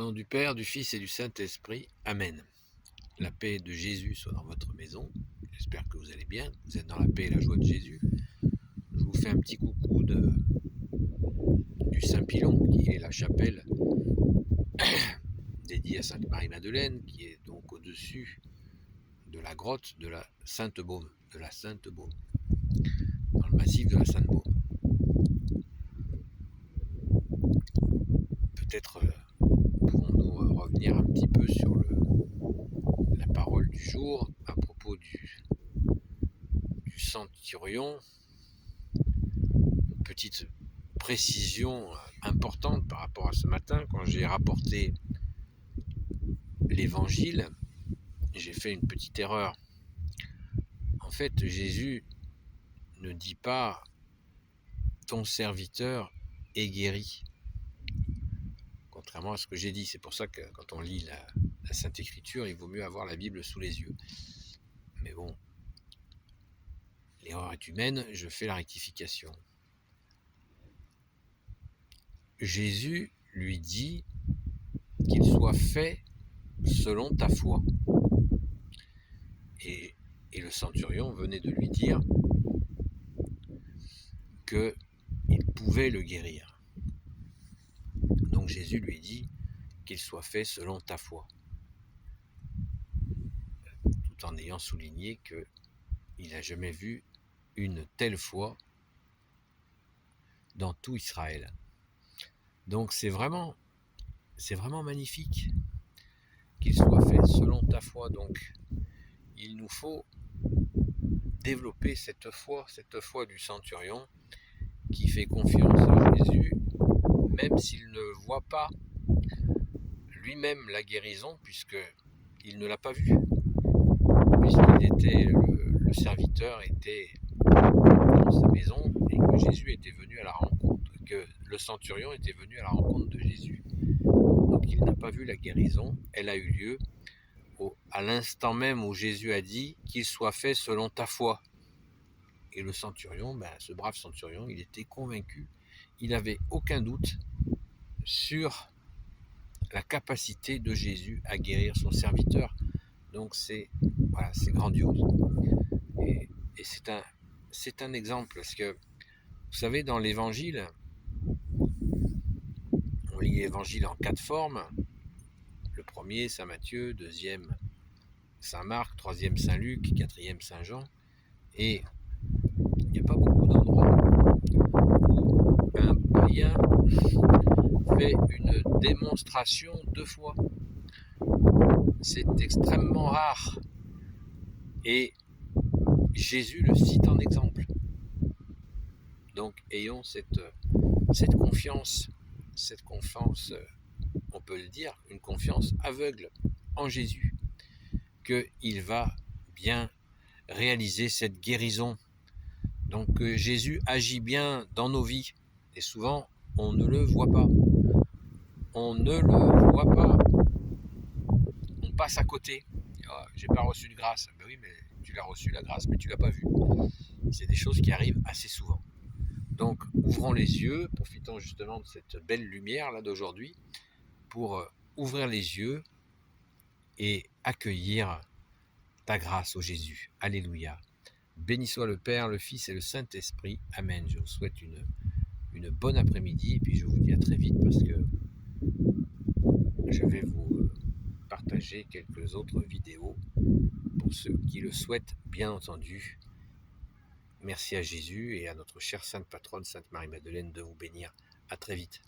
Au nom du Père, du Fils et du Saint-Esprit. Amen. La paix de Jésus soit dans votre maison. J'espère que vous allez bien. Vous êtes dans la paix et la joie de Jésus. Je vous fais un petit coucou du Saint-Pilon, qui est la chapelle dédiée à Sainte-Marie-Madeleine, qui est donc au-dessus de la grotte de la Sainte-Baume, dans le massif de la Sainte-Baume. Peut-être pourrons-nous revenir un petit peu sur la parole du jour à propos du centurion. Une petite précision importante par rapport à ce matin, quand j'ai rapporté l'évangile, j'ai fait une petite erreur. En fait, Jésus ne dit pas « ton serviteur est guéri », contrairement à ce que j'ai dit. C'est pour ça que quand on lit la Sainte Écriture, il vaut mieux avoir la Bible sous les yeux. Mais bon, l'erreur est humaine, je fais la rectification. Jésus lui dit qu'il soit fait selon ta foi. Et le centurion venait de lui dire qu'il pouvait le guérir. Donc Jésus lui dit qu'il soit fait selon ta foi, tout en ayant souligné qu'il n'a jamais vu une telle foi dans tout Israël. Donc c'est vraiment magnifique qu'il soit fait selon ta foi. Donc il nous faut développer cette foi du centurion qui fait confiance à Jésus, même s'il ne voit pas lui-même la guérison, puisqu'il ne l'a pas vue, le serviteur était dans sa maison et que Jésus était venu à la rencontre, que le centurion était venu à la rencontre de Jésus. Donc il n'a pas vu la guérison, elle a eu lieu à l'instant même où Jésus a dit qu'il soit fait selon ta foi. Et le centurion, ce brave centurion, il était convaincu, il n'avait aucun doute sur la capacité de Jésus à guérir son serviteur. Donc c'est grandiose. Et c'est un exemple, parce que vous savez, dans l'évangile, on lit l'évangile en 4 formes. Le premier, Saint Matthieu, deuxième, Saint Marc, troisième, Saint Luc, quatrième, Saint Jean. Et il n'y a pas beaucoup d'endroits où un païen fait une démonstration de foi. C'est extrêmement rare. Et Jésus le cite en exemple. Donc ayons cette confiance, on peut le dire, une confiance aveugle en Jésus, qu'il va bien réaliser cette guérison. Donc Jésus agit bien dans nos vies, et souvent on ne le voit pas. On passe à côté. Oh, j'ai pas reçu de grâce. Ben oui, mais tu l'as reçu la grâce, mais tu l'as pas vue. C'est des choses qui arrivent assez souvent. Donc ouvrons les yeux, profitons justement de cette belle lumière là d'aujourd'hui pour ouvrir les yeux et accueillir ta grâce, ô Jésus. Alléluia. Béni soit le Père, le Fils et le Saint-Esprit. Amen. Je vous souhaite une bonne après-midi et puis je vous dis à très vite, parce que je vais vous partager quelques autres vidéos pour ceux qui le souhaitent, bien entendu. Merci à Jésus et à notre chère Sainte Patronne, Sainte Marie-Madeleine, de vous bénir. À très vite.